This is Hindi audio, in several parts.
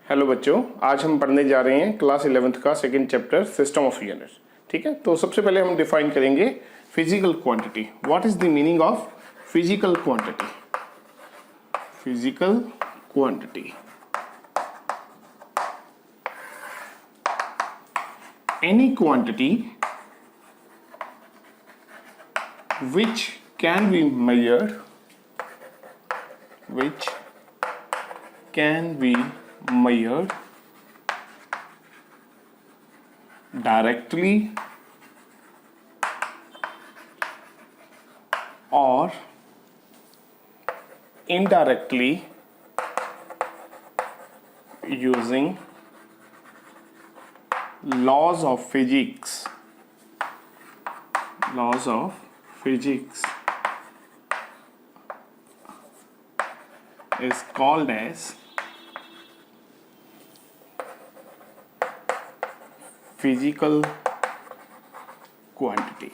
हेलो बच्चों, आज हम पढ़ने जा रहे हैं क्लास 11th का second chapter system of units. ठीक है, तो सबसे पहले हम डिफाइन करेंगे physical quantity. What is the meaning of physical quantity? Physical quantity, any quantity which can be measured directly or indirectly using laws of physics is called as physical quantity.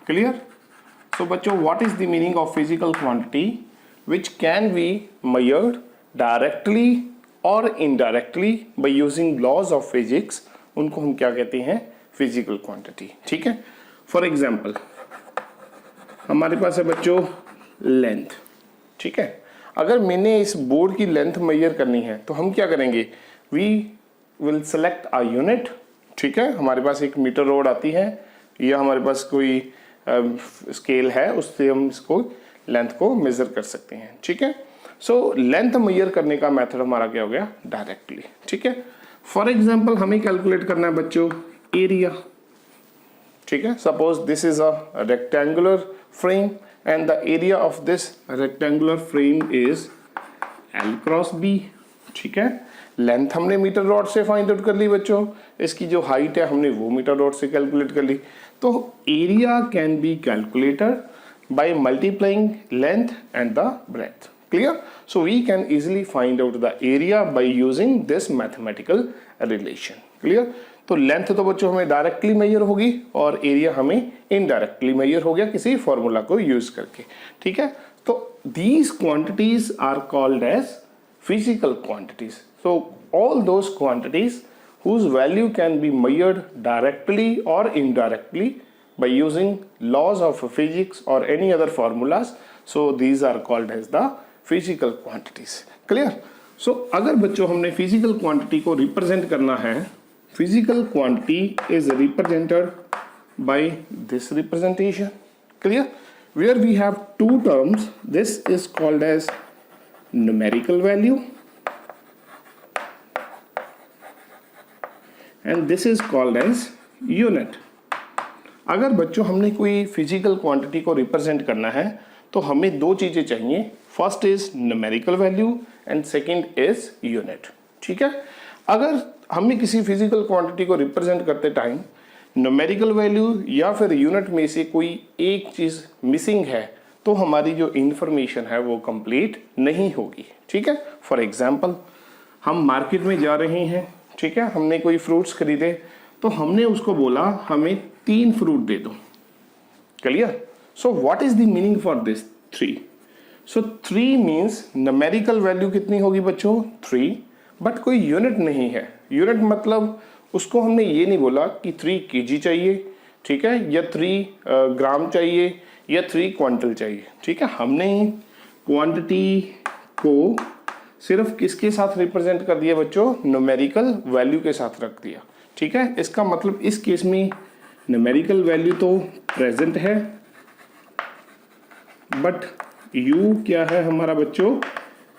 Clear? So बच्चों, what is the meaning of physical quantity which can be measured directly or indirectly by using laws of physics? उनको हम क्या कहते हैं? Physical quantity. ठीक है, फॉर एग्जाम्पल हमारे पास है बच्चों लेंथ। ठीक है, अगर मैंने इस बोर्ड की लेंथ मेजर करनी है तो हम क्या करेंगे? We will select a unit. ठीक है, हमारे पास एक मीटर रोड आती है या हमारे पास कोई स्केल है, उससे हम इसको लेंथ को मेजर कर सकते हैं। ठीक है, सो लेंथ मेजर करने का मेथड हमारा क्या हो गया? डायरेक्टली। ठीक है, फॉर एग्जाम्पल हमें कैलकुलेट करना है बच्चों एरिया। ठीक है, suppose this is a rectangular frame and the area of this rectangular frame is L cross B। ठीक है, लेंथ हमने मीटर रॉड से फाइंड आउट कर ली बच्चों, इसकी जो हाइट है हमने वो मीटर रॉड से कैलकुलेट कर ली। तो area can be calculated by multiplying length and the breadth. Clear? So we can easily find out the area by using this mathematical relation. Clear? तो लेंथ तो बच्चों हमें डायरेक्टली मेजर होगी और एरिया हमें इनडायरेक्टली मेजर हो गया किसी फॉर्मूला को यूज करके। ठीक है, तो these quantities are called as physical quantities. So all those quantities whose value can be measured directly or indirectly by using laws of physics or any other formulas, so these are called as the physical quantities. Clear? So अगर बच्चों हमने फिजिकल क्वांटिटी को रिप्रेजेंट करना है, physical quantity is represented by this representation. Clear? Where we have two terms, this is called as numerical value and this is called as unit. अगर बच्चों हमने कोई फिजिकल क्वांटिटी को रिप्रेजेंट करना है तो हमें दो चीजें चाहिए, first is numerical value and second is unit. ठीक है, अगर हमें किसी फिजिकल क्वांटिटी को रिप्रेजेंट करते टाइम न्यूमेरिकल वैल्यू या फिर यूनिट में से कोई एक चीज मिसिंग है तो हमारी जो इंफॉर्मेशन है वो कंप्लीट नहीं होगी। ठीक है, फॉर एग्जांपल हम मार्केट में जा रहे हैं। ठीक है, हमने कोई फ्रूट्स खरीदे तो हमने उसको बोला हमें 3 फ्रूट दे दो। Clear? So what is the meaning for this 3? So 3 means numerical value कितनी होगी बच्चों? 3, बट कोई यूनिट नहीं है। यूनिट मतलब उसको हमने ये नहीं बोला कि 3 kg चाहिए, ठीक है, या 3 ग्राम चाहिए या 3 क्वांटल चाहिए। ठीक है, हमने क्वांटिटी को सिर्फ किसके साथ रिप्रेजेंट कर दिया बच्चों? न्यूमेरिकल वैल्यू के साथ रख दिया। ठीक है, इसका मतलब इस केस में न्यूमेरिकल वैल्यू तो प्रेजेंट है बट यू क्या है हमारा बच्चों?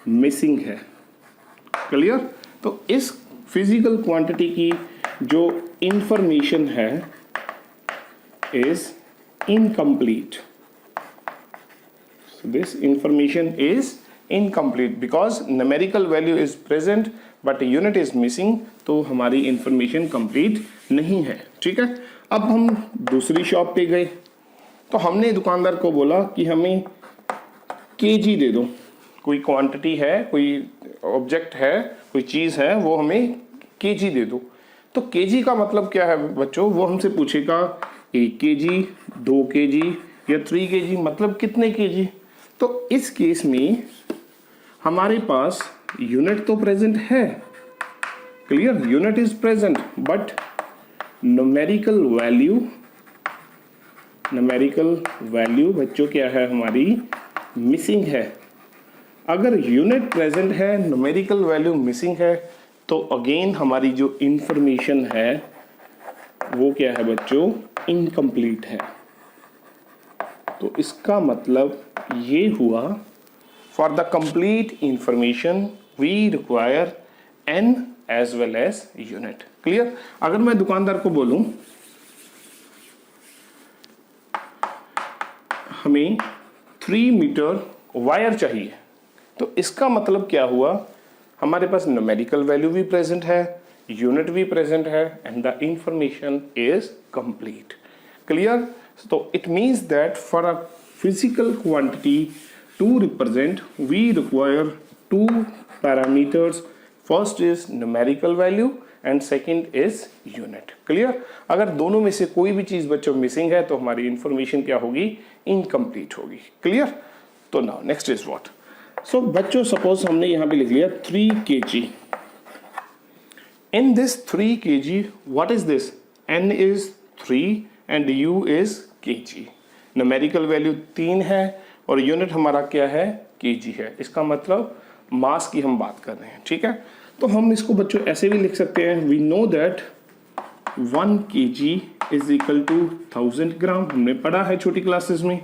मिसिंग है। क्लियर? तो इस फिजिकल क्वांटिटी की जो इंफॉर्मेशन है is incomplete. So this information is incomplete because numerical value is present but unit is missing, तो हमारी इंफॉर्मेशन कंप्लीट नहीं है। ठीक है, अब हम दूसरी शॉप पे गए तो हमने दुकानदार को बोला कि हमें केजी दे दो। कोई क्वांटिटी है, कोई ऑब्जेक्ट है, कोई चीज़ है, वो हमें केजी दे दो। तो केजी का मतलब क्या है बच्चों? वो हमसे पूछेगा 1 kg, 2 kg या 3 kg, मतलब कितने केजी। तो इस केस में हमारे पास यूनिट तो प्रेजेंट है clear, unit is present but numerical value बच्चों क्या है हमारी, मिसिंग है। अगर यूनिट प्रेजेंट है, न्यूमेरिकल वैल्यू मिसिंग है, तो अगेन हमारी जो इंफॉर्मेशन है वो क्या है बच्चों, इनकम्प्लीट है। तो इसका मतलब ये हुआ, for the complete information we require an as well as unit. Clear. अगर मैं दुकानदार को बोलूं हमें 3 मीटर वायर चाहिए, तो इसका मतलब क्या हुआ, हमारे पास न्यूमेरिकल वैल्यू भी प्रेजेंट है, यूनिट भी प्रेजेंट है, and the information is complete. Clear. तो it means that for a physical quantity to represent we require 2 parameters, first is numerical value and second is unit. Clear. अगर दोनों में से कोई भी चीज बच्चों मिसिंग है तो हमारी इंफॉर्मेशन क्या होगी, इनकम्प्लीट होगी। क्लियर। तो नाउ नेक्स्ट इज व्हाट। सो बच्चों सपोज हमने यहां पे लिख लिया 3 kg। In this 3 kg what is this, n is 3 and u is kg। Numerical value 3 है और यूनिट हमारा क्या है, kg है। इसका मतलब मास की हम बात कर रहे हैं। ठीक है। तो हम इसको बच्चों ऐसे भी लिख सकते हैं, we know that 1 kg is equal to 1000 gram. हमने पढ़ा है छोटी क्लासेस में,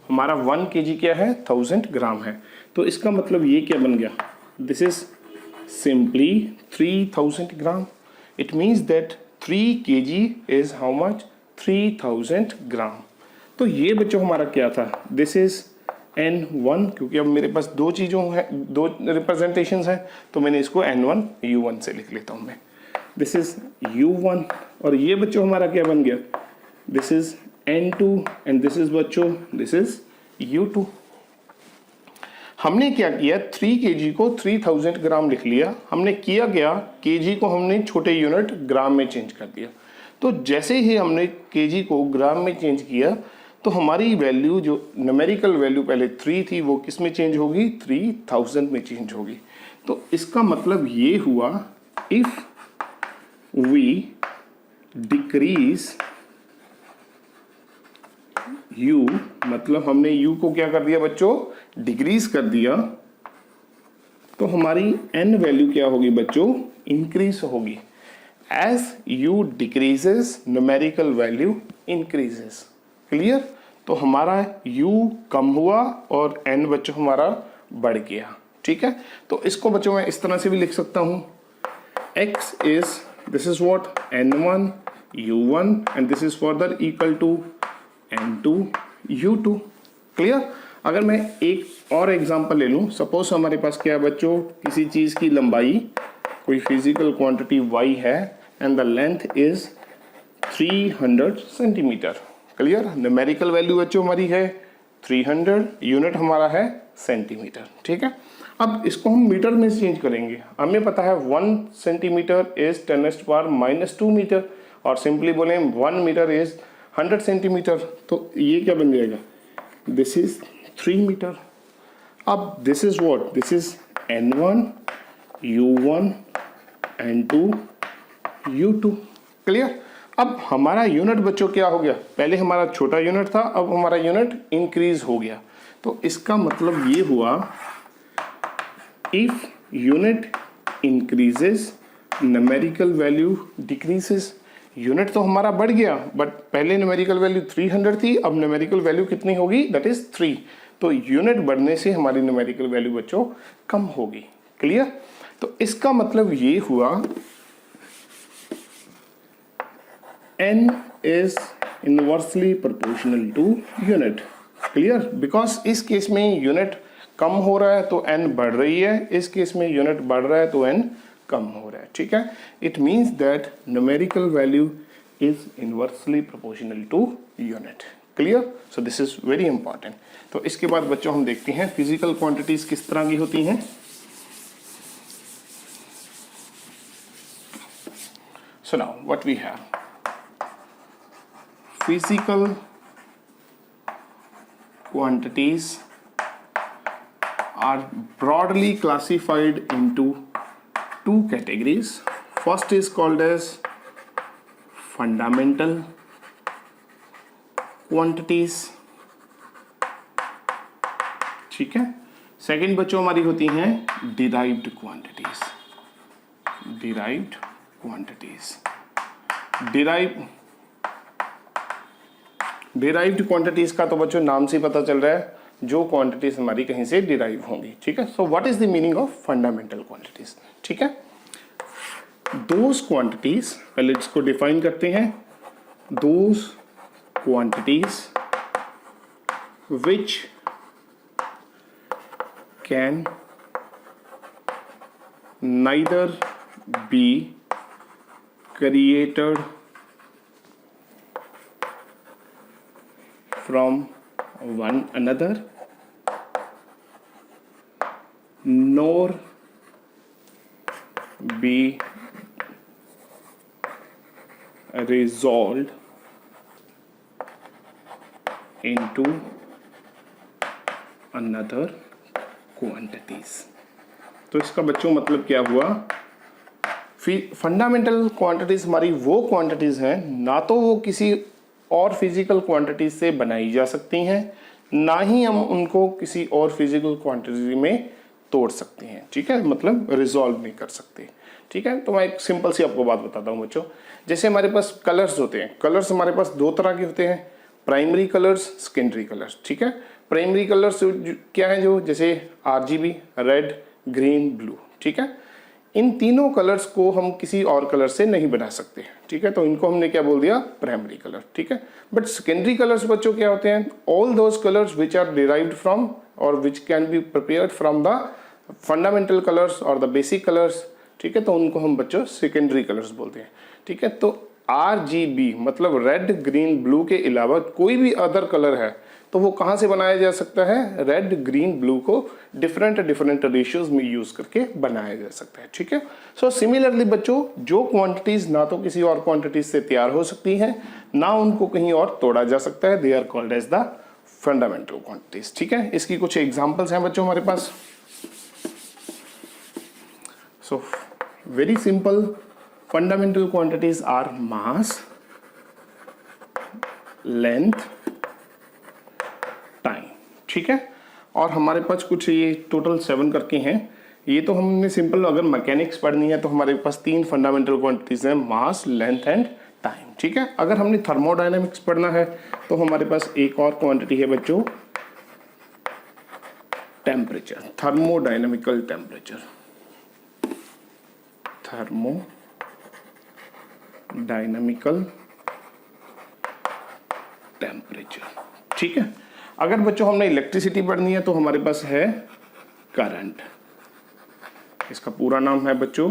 हमारा 1 kg क्या है, 1000 ग्राम है। तो इसका मतलब ये क्या बन गया, this is simply 3000 gram. It means that 3 kg is how much, 3000 ग्राम। तो ये बच्चों हमारा क्या था, दिस इज N1, क्योंकि अब मेरे पास दो चीज़ों है, दो रिप्रेजेंटेशंस हैं, तो मैंने इसको N1 U1 से लिख लेता हूँ मैं। दिस इज U1 और ये बच्चों हमारा क्या बन गया, this is N2 and this is बच्चों, दिस इज U2। हमने क्या किया, 3 kg को 3000 ग्राम लिख लिया। हमने किया क्या, kg को हमने छोटे यूनिट ग्राम में चेंज कर दिया। तो जैसे ही हमने kg को ग्राम में चेंज किया तो हमारी वैल्यू जो न्यूमेरिकल वैल्यू पहले 3 थी वो किस में चेंज होगी, 3000 में चेंज होगी। तो इसका मतलब ये हुआ, इफ वी डिक्रीज u, मतलब हमने u को क्या कर दिया बच्चों, डिक्रीज कर दिया, तो हमारी n वैल्यू क्या होगी बच्चों, इंक्रीज होगी। As u decreases numerical value increases. Clear. तो हमारा u कम हुआ और n बच्चों हमारा बढ़ गया। ठीक है। तो इसको बच्चों मैं इस तरह से भी लिख सकता हूं, x is, this is what, n1 u1 and this is further equal to n2 u2। Clear. अगर मैं एक और एग्जांपल ले लूं, सपोज हमारे पास क्या है बच्चों, किसी चीज की लंबाई, कोई फिजिकल क्वांटिटी y है and the length is 300 centimetre. Clear. Numerical value बच्चों हमारी है 300, यूनिट हमारा है सेंटीमीटर। ठीक है। अब इसको हम मीटर में चेंज करेंगे। हमें पता है 1 सेंटीमीटर इज 10⁻⁻² मीटर, और सिंपली बोले 1 मीटर इज 100 सेंटीमीटर। तो ये क्या बन जाएगा, दिस इज 3 मीटर। अब this is what, this is n1 u1 n2 u2। Clear. अब हमारा यूनिट बच्चों क्या हो गया, पहले हमारा छोटा यूनिट था, अब हमारा यूनिट इंक्रीज हो गया। तो इसका मतलब ये हुआ, if unit increases numerical value decreases. Unit तो हमारा बढ़ गया, बट पहले न्यूमेरिकल वैल्यू 300 थी, अब न्यूमेरिकल वैल्यू कितनी होगी, दैट इज 3। तो यूनिट बढ़ने से हमारी न्यूमेरिकल वैल्यू बच्चों कम होगी। क्लियर। तो इसका मतलब ये हुआ, n is inversely proportional to unit। Clear. Because इस केस में यूनिट कम हो रहा है तो n बढ़ रही है, इस केस में यूनिट बढ़ रहा है तो n कम हो रहा है। ठीक है। It means that numerical value is inversely proportional to unit. Clear. So this is very important. तो इसके बाद बच्चों हम देखते हैं फिजिकल क्वांटिटीज किस तरह की होती हैं। So now what we have, physical quantities are broadly classified into 2 categories. First is called as fundamental quantities, ठीक है। सेकंड बच्चों हमारी होती हैं derived quantities, derived quantities. Derived quantities का तो बच्चों नाम से पता चल रहा है, जो क्वांटिटीज हमारी कहीं से डिराइव होंगी, ठीक है। So what is the meaning of fundamental quantities, ठीक है। दोज क्वांटिटीज, पहले इसको डिफाइन करते हैं, those quantities which can neither be created from one another nor be resolved into another quantities। तो इसका बच्चों मतलब क्या हुआ, फंडामेंटल क्वांटिटीज हमारी वो क्वांटिटीज हैं, ना तो वो किसी और फिजिकल क्वांटिटीज से बनाई जा सकती हैं, ना ही हम उनको किसी और फिजिकल क्वांटिटी में तोड़ सकते हैं, ठीक है, मतलब रिजॉल्व नहीं कर सकते, ठीक है। तो मैं एक सिंपल सी आपको बात बताता हूँ बच्चों, जैसे हमारे पास कलर्स होते हैं, कलर्स हमारे पास दो तरह के होते हैं, प्राइमरी कलर्स, सेकेंडरी कलर्स, ठीक है। प्राइमरी कलर्स क्या है, जो जैसे RGB, रेड, ग्रीन, ब्लू, ठीक है। इन तीनों कलर्स को हम किसी और कलर से नहीं बना सकते, ठीक है, तो इनको हमने क्या बोल दिया, प्राइमरी कलर, ठीक है। बट सेकेंडरी कलर्स बच्चों क्या होते हैं, all those colours which are derived from और which can be prepared from the fundamental colours और द बेसिक कलर्स, ठीक है, तो उनको हम बच्चों सेकेंडरी कलर्स बोलते हैं, ठीक है। तो RGB मतलब रेड, ग्रीन, ब्लू के अलावा कोई भी अदर कलर है तो वो कहाँ से बनाया जा सकता है, रेड, ग्रीन, ब्लू को डिफरेंट रेशियोज में यूज करके बनाया जा सकता है, ठीक है। सो सिमिलरली बच्चों, जो क्वांटिटीज ना तो किसी और क्वांटिटीज से तैयार हो सकती हैं, ना उनको कहीं और तोड़ा जा सकता है, they are called as the fundamental quantities, ठीक है। इसकी कुछ एग्जांपल्स हैं बच्चों हमारे पास। So very simple, fundamental quantities are mass, length, time, ठीक है। और हमारे पास कुछ ये टोटल 7 करके हैं, ये तो हमने सिंपल, अगर मैकेनिक्स पढ़नी है तो हमारे पास 3 फंडामेंटल क्वांटिटीज हैं, मास, लेंथ एंड टाइम, ठीक है। अगर हमने थर्मोडायनेमिक्स पढ़ना है तो हमारे पास एक और क्वांटिटी है बच्चों, temperature, thermodynamical temperature, thermodynamical temperature, ठीक है। अगर बच्चों हमने इलेक्ट्रिसिटी पढ़नी है तो हमारे पास है करंट, इसका पूरा नाम है बच्चों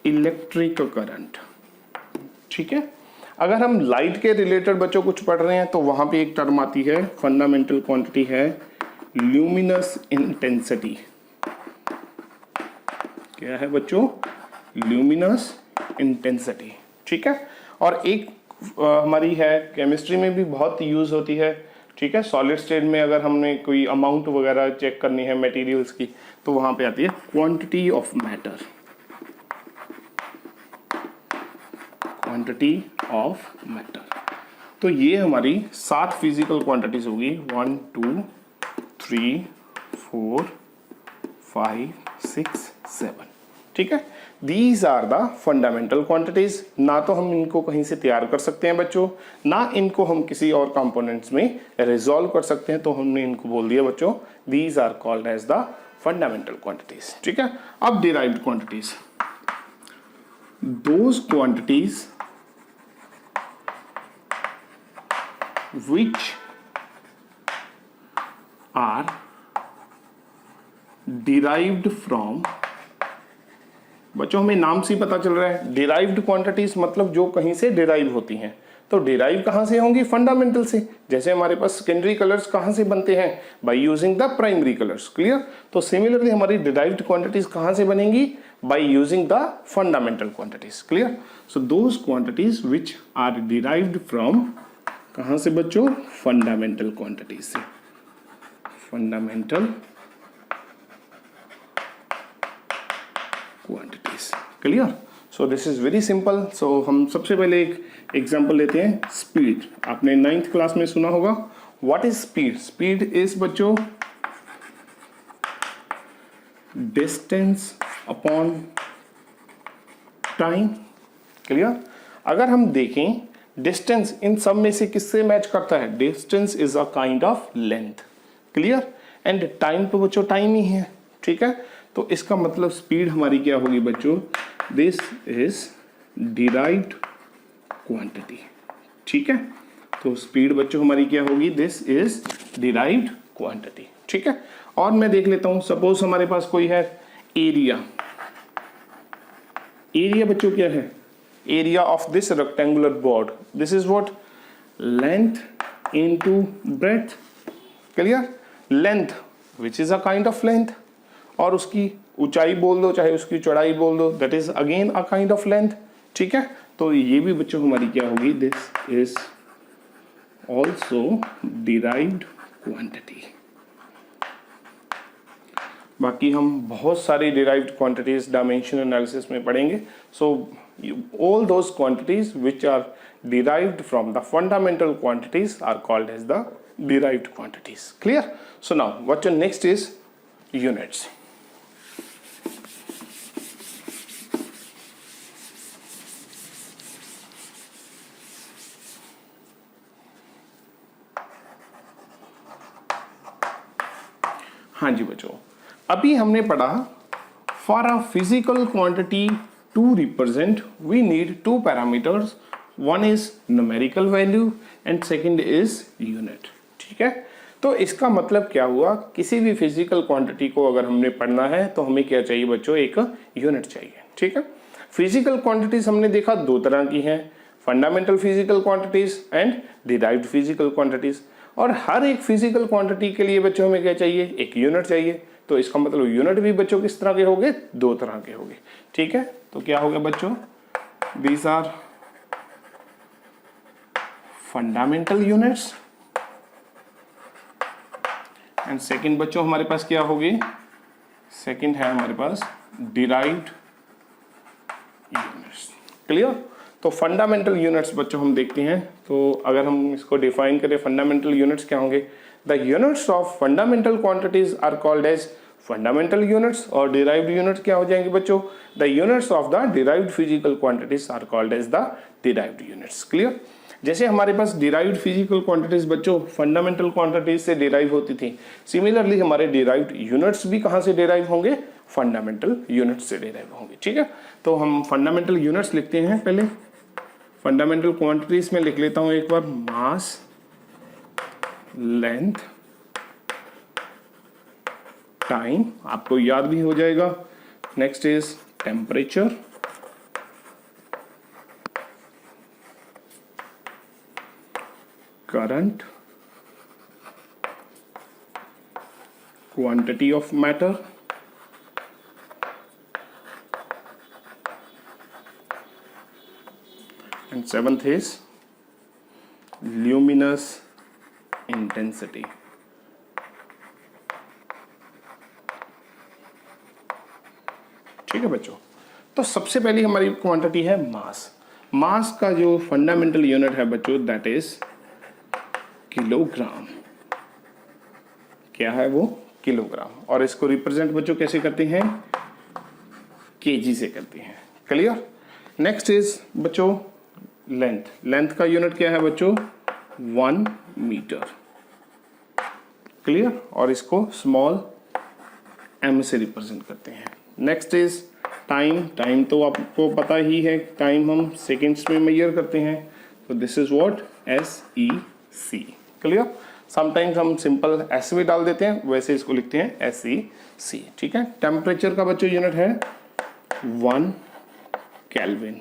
इलेक्ट्रिक करंट, ठीक है। अगर हम लाइट के रिलेटेड बच्चों कुछ पढ़ रहे हैं तो वहां पे एक टर्म आती है, फंडामेंटल क्वांटिटी है ल्यूमिनस इंटेंसिटी। क्या है बच्चों, ल्यूमिनस इंटेंसिटी, ठीक है। और एक हमारी है केमिस्ट्री में भी बहुत यूज होती है, ठीक है, सॉलिड स्टेट में अगर हमने कोई अमाउंट वगैरह चेक करनी है मटेरियल्स की तो वहां पे आती है quantity of matter, quantity of matter. तो ये हमारी 7 फिजिकल क्वांटिटीज होगी, 1 2 3 4 5 6 7, ठीक है। These are the fundamental quantities. ना तो हम इनको कहीं से तैयार कर सकते हैं बच्चों, ना इनको हम किसी और कंपोनेंट्स में रिजॉल्व कर सकते हैं, तो हमने इनको बोल दिया बच्चों these are called as the fundamental quantities, ठीक है। अब derived quantities, those quantities which are derived from, बच्चों हमें नाम से ही पता चल रहा है, डिराइव्ड क्वांटिटीज मतलब जो कहीं से डिराइव होती हैं। तो डिराइव कहां से होंगी, फंडामेंटल से। जैसे हमारे पास सेकेंडरी कलर्स कहां से बनते हैं, by using the primary colours, clear. तो सिमिलरली हमारी डिराइव्ड क्वांटिटीज कहां से बनेंगी, by using the fundamental quantities, clear. So those quantities which are derived from, कहां से बच्चों, फंडामेंटल क्वांटिटीज से, fundamental quantities, clear. So this is very simple. So हम सबसे पहले एक एग्जांपल लेते हैं, स्पीड। आपने 9th क्लास में सुना होगा, what is speed? Speed is बच्चों डिस्टेंस अपॉन टाइम। क्लियर? अगर हम देखें डिस्टेंस इन सब में से किससे मैच करता है? Distance is a kind of length. Clear? And time तो बच्चों टाइम ही है, ठीक है? तो इसका मतलब स्पीड हमारी क्या होगी बच्चों? दिस इज डिराइव्ड क्वांटिटी, ठीक है? तो स्पीड बच्चों हमारी क्या होगी? दिस इज डिराइव्ड क्वांटिटी, ठीक है? और मैं देख लेता हूं, सपोज हमारे पास कोई है एरिया। एरिया बच्चों क्या है? Area of this rectangular board, this is what? Length into breadth. Clear? Length which is a kind of length, और उसकी ऊंचाई बोल दो चाहे उसकी चौड़ाई बोल दो, that is again a kind of length, ठीक है? तो ये भी बच्चों हमारी क्या होगी? This is also derived quantity. बाकी हम बहुत सारी डिराइव्ड क्वांटिटीज डायमेंशन एनालिसिस में पढ़ेंगे। सो all those quantities which are derived from the fundamental quantities are called as the derived quantities. Clear? So now what your next is units. हाँ जी बच्चों, अभी हमने पढ़ा for a physical quantity to represent we need two parameters, one is numerical value and second is unit, ठीक है? तो इसका मतलब क्या हुआ? किसी भी फिजिकल क्वांटिटी को अगर हमने पढ़ना है तो हमें क्या चाहिए बच्चों? एक यूनिट चाहिए, ठीक है? फिजिकल क्वांटिटीज हमने देखा दो तरह की हैं, fundamental physical quantities and derived physical quantities. और हर एक फिजिकल क्वांटिटी के लिए बच्चों हमें क्या चाहिए? एक यूनिट चाहिए। तो इसका मतलब यूनिट भी बच्चों किस तरह के होंगे? दो तरह के होंगे, ठीक है? तो क्या होगा बच्चों? These are fundamental units and second बच्चों हमारे पास क्या होगी? सेकंड है हमारे पास डिराइव्ड यूनिट्स। क्लियर? तो फंडामेंटल यूनिट्स बच्चों हम देखते हैं, तो अगर हम इसको डिफाइन करें फंडामेंटल यूनिट्स क्या होंगे? The units of fundamental quantities are called as fundamental units, और डिराइव्ड यूनिट्स क्या हो जाएंगे बच्चों? The units of the derived physical quantities are called as the derived units. Clear? जैसे हमारे पास डिराइव्ड फिजिकल क्वांटिटीज बच्चों फंडामेंटल क्वांटिटीज से डिराइव होती थी, सिमिलरली हमारे डिराइव्ड यूनिट्स भी कहां से डिराइव होंगे? फंडामेंटल यूनिट्स से डिराइव होंगे, ठीक है? तो हम फंडामेंटल यूनिट्स लिखते हैं। पहले फंडामेंटल क्वांटिटीज में लिख लेता हूं एक बार, मास, लेंथ, टाइम, आपको याद भी हो जाएगा। Next is temperature, current, quantity of matter, and seventh is luminous intensity. ठीक है बच्चों? तो सबसे पहली हमारी क्वांटिटी है मास। मास का जो फंडामेंटल यूनिट है बच्चों दैट इज किलोग्राम। क्या है वो? किलोग्राम। और इसको रिप्रेजेंट बच्चों कैसे करते हैं? केजी से करते हैं। क्लियर? नेक्स्ट इज बच्चों लेंथ। लेंथ का यूनिट क्या है बच्चों? 1 मीटर। क्लियर? और इसको स्मॉल m से रिप्रेजेंट करते हैं। Next is time. टाइम तो आपको पता ही है, टाइम हम सेकेंड्स में मेजर करते हैं, तो this is what? SEC। Clear? Sometimes हम सिंपल एस भी डाल देते हैं, वैसे इसको लिखते हैं SEC, ठीक है? टेम्परेचर का बच्चों यूनिट है 1 केल्विन।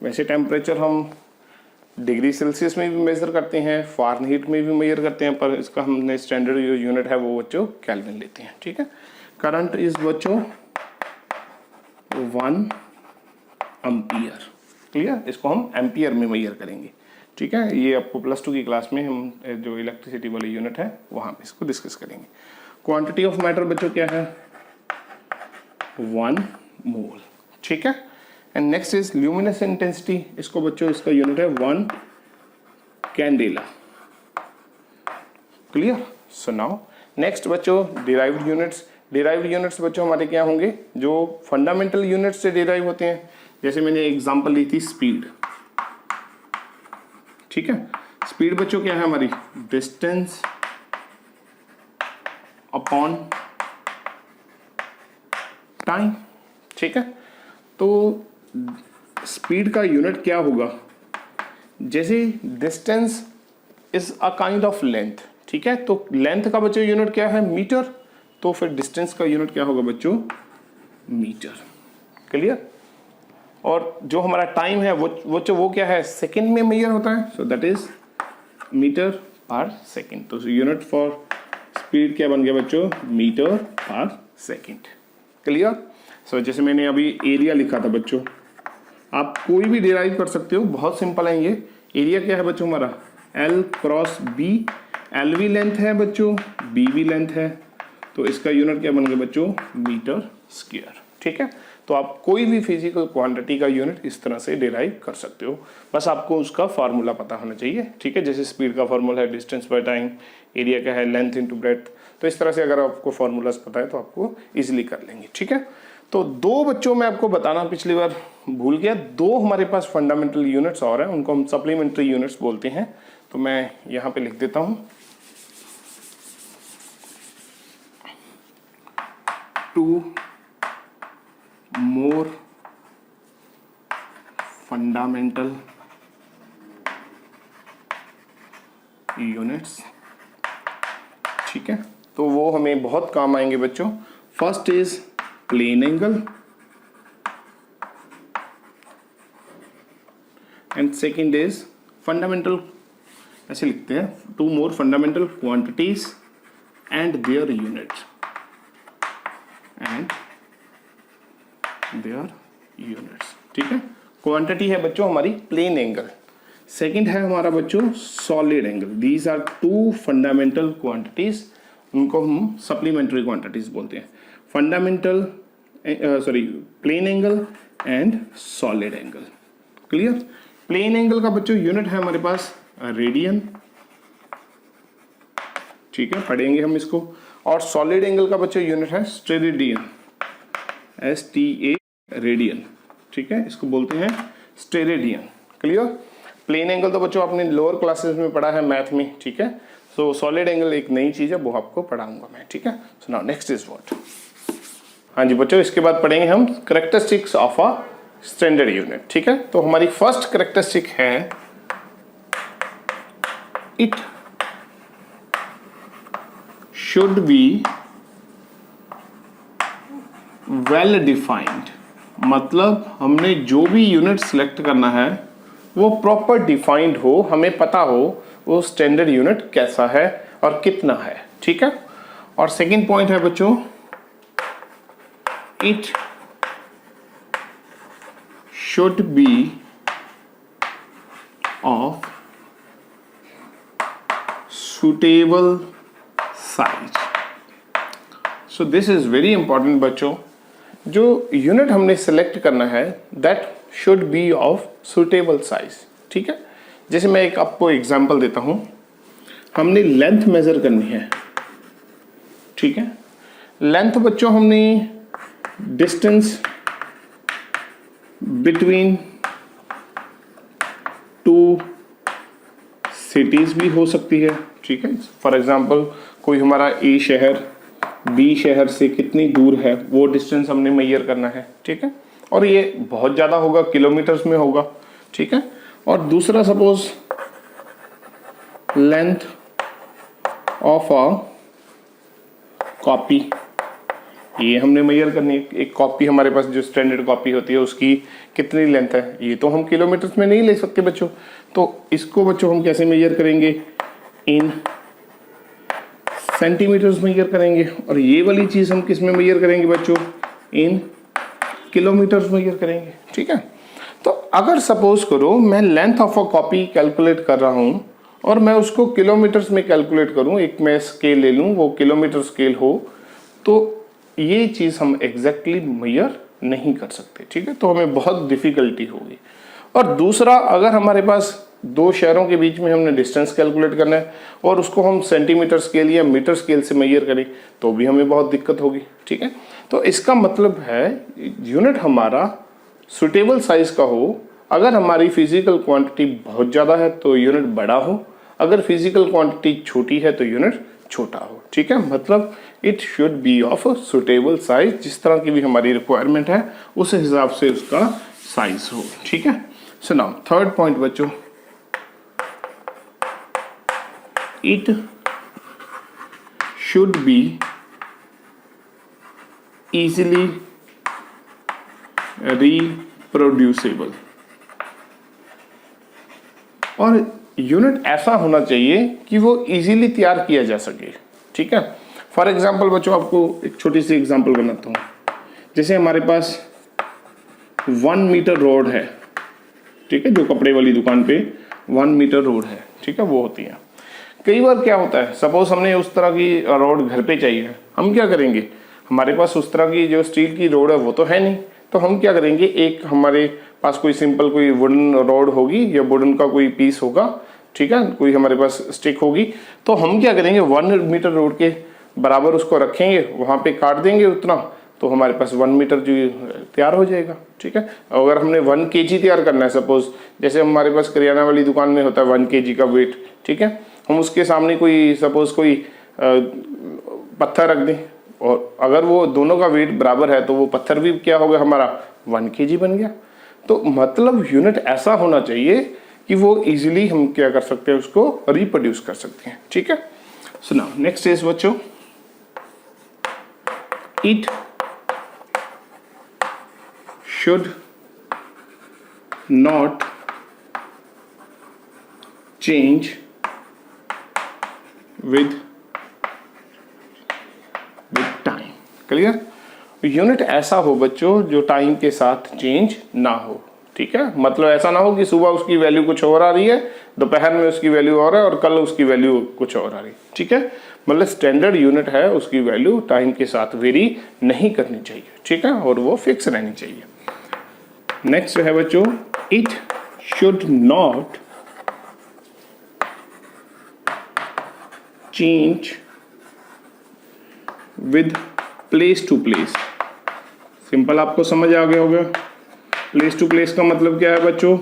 वैसे टेम्परेचर हम डिग्री सेल्सियस में भी मेजर करते हैं, फारेनहीट में भी मेजर करते हैं, पर इसका हमने स्टैंडर्ड यूनिट है वो बच्चों केल्विन लेते हैं, ठीक है? करंट इज बच्चों 1 एम्पियर। क्लियर? इसको हम एम्पियर में मेजर करेंगे, ठीक है? ये आपको +2 की क्लास में हम जो इलेक्ट्रिसिटी वाली यूनिट है वहां पे इसको डिस्कस करेंगे। क्वांटिटी ऑफ मैटर बच्चों क्या है? 1 मोल। ठीक है। And next is luminous intensity, इसको बच्चों इसका यूनिट है 1 candela. Clear. So now next बच्चों डिराइव्ड यूनिट्स। डिराइव्ड यूनिट्स बच्चों हमारे क्या होंगे, जो फंडामेंटल यूनिट से डिराइव होते हैं। जैसे मैंने एग्जांपल ली थी स्पीड, ठीक है। स्पीड बच्चों क्या है हमारी, डिस्टेंस अपॉन टाइम, ठीक है। तो स्पीड का यूनिट क्या होगा, जैसे distance is a kind of length, ठीक है। तो लेंथ का बच्चों यूनिट क्या है, मीटर, तो फिर डिस्टेंस का यूनिट क्या होगा बच्चों, मीटर। क्लियर। और जो हमारा टाइम है वो क्या है, सेकंड में मेजर होता है, सो दैट इज मीटर पर सेकंड। तो यूनिट फॉर स्पीड क्या बन गया बच्चों, मीटर पर सेकंड। क्लियर। सो जैसे मैंने अभी एरिया लिखा था बच्चों, आप कोई भी डिराइव कर सकते हो, बहुत सिंपल है ये। एरिया क्या है बच्चों हमारा, L क्रॉस B, L भी लेंथ है बच्चों, B भी लेंथ है, तो इसका यूनिट क्या बन गया बच्चों, मीटर स्क्वायर, ठीक है। तो आप कोई भी फिजिकल क्वांटिटी का यूनिट इस तरह से डिराइव कर सकते हो, बस आपको उसका फार्मूला पता होना चाहिए, ठीक है। जैसे स्पीड का फार्मूला है डिस्टेंस बाय टाइम, एरिया क्या है लेंथ इनटू ब्रेड्थ, तो इस तरह से अगर आपको फार्मूलाज पता है तो आपको इजीली कर लेंगे, ठीक है। तो दो बच्चों में आपको बताना पिछली बार भूल गया, दो हमारे पास फंडामेंटल यूनिट्स और हैं, उनको हम सप्लीमेंट्री यूनिट्स बोलते हैं। तो मैं यहाँ पे लिख देता हूँ, 2 more fundamental units, ठीक है। तो वो हमें बहुत काम आएंगे बच्चों। First is plane angle and second is fundamental, ऐसे लिखते हैं, 2 more fundamental quantities and their units and their units, ठीक है। क्वांटिटी है बच्चों हमारी प्लेन एंगल, सेकंड है हमारा बच्चों solid angle. These are 2 fundamental quantities, उनको हम सप्लीमेंट्री क्वांटिटीज बोलते हैं। Fundamental plane angle and solid angle. Clear. Plane angle का बच्चों यूनिट है हमारे पास रेडियन, ठीक है, पढ़ेंगे हम इसको। और सॉलिड एंगल का बच्चों यूनिट है स्टेरेडियन, STA रेडियन, ठीक है, इसको बोलते हैं स्टेरेडियन। क्लियर। प्लेन एंगल तो बच्चों आपने लोअर क्लासेस में पढ़ा है मैथ में, ठीक है। सो सॉलिड एंगल एक नई चीज है, वो आपको पढ़ाऊंगा मैं, ठीक है। So now next is what, हाँ जी बच्चों, इसके बाद पढ़ेंगे हम characteristics of a standard unit, ठीक है। तो हमारी फर्स्ट कैरेक्टरिस्टिक है it should be well defined, मतलब हमने जो भी यूनिट सिलेक्ट करना है वो प्रॉपर डिफाइंड हो, हमें पता हो वो स्टैंडर्ड यूनिट कैसा है और कितना है, ठीक है। और सेकंड पॉइंट है बच्चों, it should be of suitable size. So this is very important बच्चों, जो यूनिट हमने सेलेक्ट करना है that should be of suitable size, ठीक है। जैसे मैं एक आपको एग्जांपल देता हूं, हमने लेंथ मेजर करनी है, ठीक है। लेंथ बच्चों हमने डिस्टेंस बिटवीन 2 सिटीज भी हो सकती है, ठीक है। फॉर एग्जांपल कोई हमारा ए शहर बी शहर से कितनी दूर है वो डिस्टेंस हमने मेजर करना है, ठीक है। और ये बहुत ज़्यादा होगा, किलोमीटर्स में होगा, ठीक है। और दूसरा suppose length of a copy, ये हमने मेजर करनी है। एक कॉपी हमारे पास जो स्टैंडर्ड कॉपी होती है उसकी कितनी लेंथ है, ये तो हम किलोमीटर्स में नहीं ले सकते बच्चों, तो इसको बच्चों हम कैसे मेजर करेंगे, इन सेंटीमीटर्स मेजर करेंगे। और ये वाली चीज़ हम किस में मेजर करेंगे बच्चों, इन किलोमीटर्स मेजर करेंगे, ठीक है। तो अगर सपोज करो मैं length of a copy calculate कर रहा हूँ और मैं उसको किलोमीटर्स में कैलकुलेट करूँ, एक मैं स्केल ले लूँ वो किलोमीटर स्केल हो, तो ये चीज़ हम एग्जैक्टली मेजर नहीं कर सकते, ठीक है, तो हमें बहुत डिफिकल्टी होगी। और दूसरा, अगर हमारे पास दो शहरों के बीच में हमने डिस्टेंस कैलकुलेट करना है और उसको हम सेंटीमीटर स्केल या मीटर स्केल से मेजर करें तो भी हमें बहुत दिक्कत होगी, ठीक है। तो इसका मतलब है यूनिट हमारा सुटेबल साइज का हो। अगर हमारी फिजिकल क्वांटिटी बहुत ज़्यादा है तो यूनिट बड़ा हो, अगर फिजिकल क्वांटिटी छोटी है तो यूनिट छोटा हो, ठीक है। मतलब it should be of suitable size, जिस तरह की भी हमारी रिक्वायरमेंट है उस हिसाब से उसका साइज हो, ठीक है। सो नाउ थर्ड पॉइंट बच्चों, it should be easily reproducible, और यूनिट ऐसा होना चाहिए कि वो इजीली तैयार किया जा सके, ठीक है। फॉर एग्जांपल बच्चों, आपको एक छोटी सी एग्जांपल बनाता हूँ। जैसे हमारे पास 1 मीटर रोड है, ठीक है, जो कपड़े वाली दुकान पे 1 मीटर रोड है, ठीक है, वो होती है। कई बार क्या होता है, सपोज हमने उस तरह की रोड घर पे चाहिए, हम क्या करेंगे, हमारे पास उस तरह की जो स्टील की रोड है वो तो है नहीं, तो हम क्या करेंगे, एक हमारे पास कोई सिंपल कोई वुडन रोड होगी या वुडन का कोई पीस होगा, ठीक है, कोई हमारे पास स्टिक होगी, तो हम क्या करेंगे 1 मीटर रोड के बराबर उसको रखेंगे, वहाँ पे काट देंगे उतना, तो हमारे पास 1 मीटर जो तैयार हो जाएगा, ठीक है। अगर हमने 1 kg तैयार करना है, सपोज जैसे हमारे पास करियाना वाली दुकान में होता है 1 kg का वेट, ठीक है, हम उसके सामने कोई सपोज कोई पत्थर रख दें, और अगर वो दोनों का वेट बराबर है तो वो पत्थर भी क्या होगा, हमारा 1 kg बन गया। तो मतलब यूनिट ऐसा होना चाहिए कि वो इजीली हम क्या कर सकते हैं, उसको रिप्रोड्यूस कर सकते हैं, ठीक है। सो नाउ नेक्स्ट इज बच्चों, it should not change with time. Clear? Unit ऐसा हो बच्चों जो टाइम के साथ चेंज ना हो, ठीक है। मतलब ऐसा ना हो कि सुबह उसकी वैल्यू कुछ और आ रही है, दोपहर में उसकी वैल्यू और है और कल उसकी वैल्यू कुछ और आ रही है, ठीक है। मतलब स्टैंडर्ड यूनिट है, उसकी वैल्यू टाइम के साथ वेरी नहीं करनी चाहिए, ठीक है, और वो फिक्स रहनी चाहिए। नेक्स्ट है बच्चों, it should not change with place to place. Simple आपको समझ आ गया होगा। प्लेस टू प्लेस का मतलब क्या है बच्चों,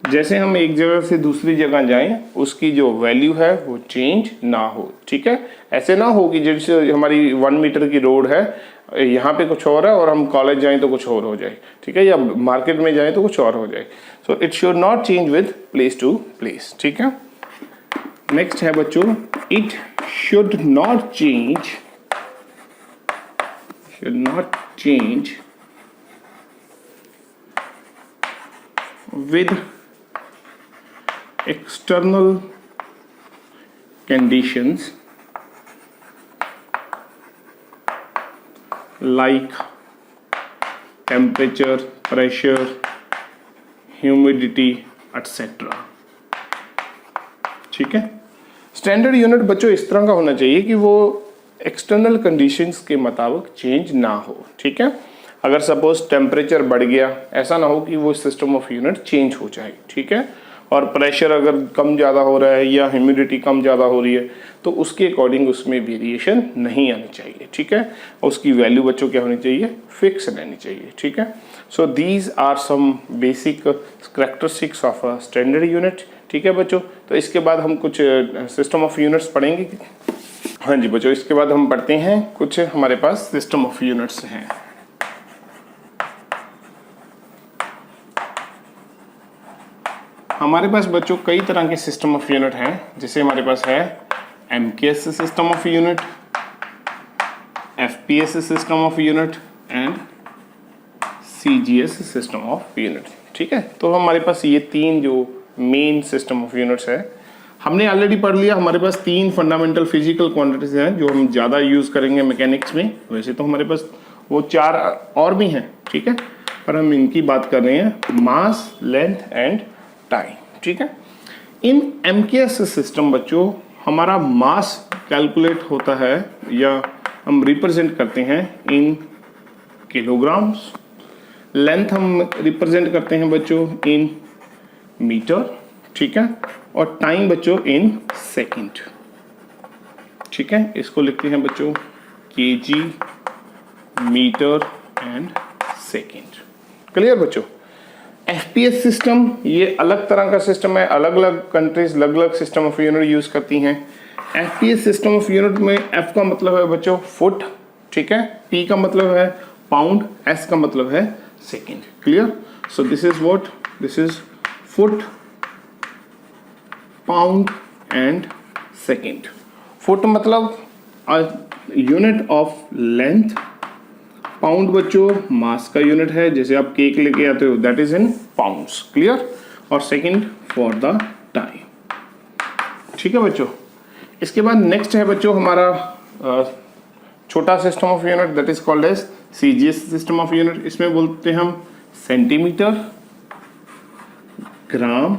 जैसे हम एक जगह से दूसरी जगह जाएं, उसकी जो वैल्यू है वो चेंज ना हो, ठीक है। ऐसे ना हो कि जैसे हमारी 1 मीटर की रोड है, यहाँ पे कुछ और है और हम कॉलेज जाएं तो कुछ और हो जाए, ठीक है, या मार्केट में जाएं तो कुछ और हो जाए। So it should not change with place to place, ठीक है। नेक्स्ट है बच्चों, it should not change with external conditions like temperature, pressure, humidity, etc. ठीक है। स्टैंडर्ड यूनिट बच्चों इस तरह का होना चाहिए कि वो एक्सटर्नल कंडीशंस के मुताबिक चेंज ना हो, ठीक है। अगर सपोज टेम्परेचर बढ़ गया, ऐसा ना हो कि वो सिस्टम ऑफ यूनिट चेंज हो जाए, ठीक है। और प्रेशर अगर कम ज़्यादा हो रहा है या ह्यूमिडिटी कम ज़्यादा हो रही है तो उसके अकॉर्डिंग उसमें वेरिएशन नहीं आनी चाहिए, ठीक है। उसकी वैल्यू बच्चों क्या होनी चाहिए, फिक्स रहनी चाहिए, ठीक है। So these are some basic characteristics of a standard unit, ठीक है बच्चों। तो इसके बाद हम कुछ सिस्टम ऑफ यूनिट्स पढ़ेंगे। हाँ जी बच्चों, इसके बाद हम पढ़ते हैं कुछ हमारे पास सिस्टम ऑफ यूनिट्स हैं। हमारे पास बच्चों कई तरह के सिस्टम ऑफ यूनिट हैं। जैसे हमारे पास है MKS system of unit, FPS system of unit and CGS system of unit, ठीक है। तो हमारे पास ये 3 जो मेन सिस्टम ऑफ यूनिट्स है, हमने ऑलरेडी पढ़ लिया। हमारे पास 3 फंडामेंटल फिजिकल क्वांटिटीज हैं जो हम ज़्यादा यूज़ करेंगे मैकेनिक्स में। वैसे तो हमारे पास वो 4 और भी हैं, ठीक है, पर हम इनकी बात कर रहे हैं, मास, लेंथ एंड टाइम, ठीक है। इन MKS सिस्टम बच्चों हमारा मास कैलकुलेट होता है या हम रिप्रेजेंट करते हैं इन किलोग्राम्स, लेंथ हम रिप्रेजेंट करते हैं बच्चों इन मीटर, ठीक है, और टाइम बच्चों इन सेकंड, ठीक है। इसको लिखते हैं बच्चों KG, metre and second. Clear बच्चों। एफपीएस सिस्टम ये अलग तरह का सिस्टम है, अलग अलग कंट्रीज अलग अलग सिस्टम ऑफ यूनिट यूज करती हैं। एफपीएस सिस्टम ऑफ यूनिट में एफ का मतलब है बच्चों फुट, ठीक है, पी का मतलब है पाउंड, एस का मतलब है second. Clear. So this is what, this is foot, pound and second. Foot मतलब यूनिट ऑफ लेंथ, पाउंड बच्चों मास का यूनिट है, जैसे आप केक लेके आते हो that is in pounds. Clear. और सेकंड फॉर द टाइम, ठीक है बच्चों। इसके बाद नेक्स्ट है बच्चों हमारा छोटा system of unit that is called as CGS system of unit. इसमें बोलते हैं हम centimetre, gram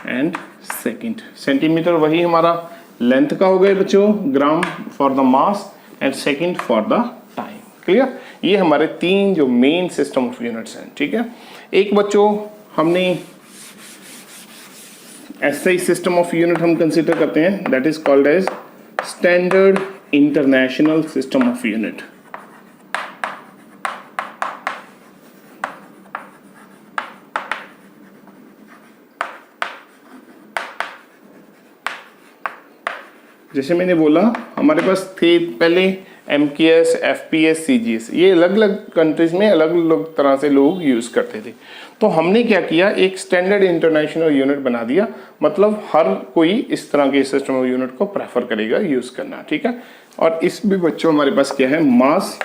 and second. Centimetre वही हमारा लेंथ का हो गया बच्चों, gram for the mass and second for the time. Clear. ये हमारे तीन जो मेन सिस्टम ऑफ यूनिट्स हैं, ठीक है। एक बच्चों हमने ऐसे सिस्टम ऑफ यूनिट हम कंसीडर करते हैं that is called as standard international system of unit. जैसे मैंने बोला हमारे पास थे पहले एमकेएस, एफपीएस, सीजीएस, ये अलग अलग कंट्रीज में अलग अलग तरह से लोग यूज करते थे। तो हमने क्या किया, एक स्टैंडर्ड इंटरनेशनल यूनिट बना दिया, मतलब हर कोई इस तरह के सिस्टम ऑफ यूनिट को प्रेफर करेगा यूज करना, ठीक है। और इस भी बच्चों हमारे पास क्या है, मास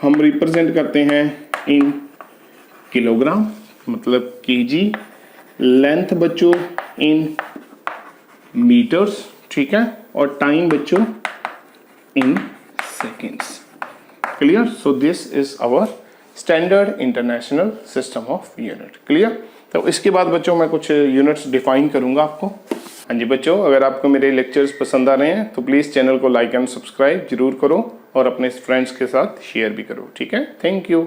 हम रिप्रेजेंट करते हैं इन किलोग्राम मतलब केजी, लेंथ बच्चों इन मीटर्स, ठीक है, और टाइम बच्चों इन seconds. Clear? So this is our standard international system of unit. Clear? तो इसके बाद बच्चों मैं कुछ यूनिट्स डिफाइन करूंगा आपको। हाँ जी बच्चों, अगर आपको मेरे लेक्चर्स पसंद आ रहे हैं तो प्लीज़ चैनल को लाइक एंड सब्सक्राइब जरूर करो और अपने फ्रेंड्स के साथ शेयर भी करो, ठीक है। Thank you.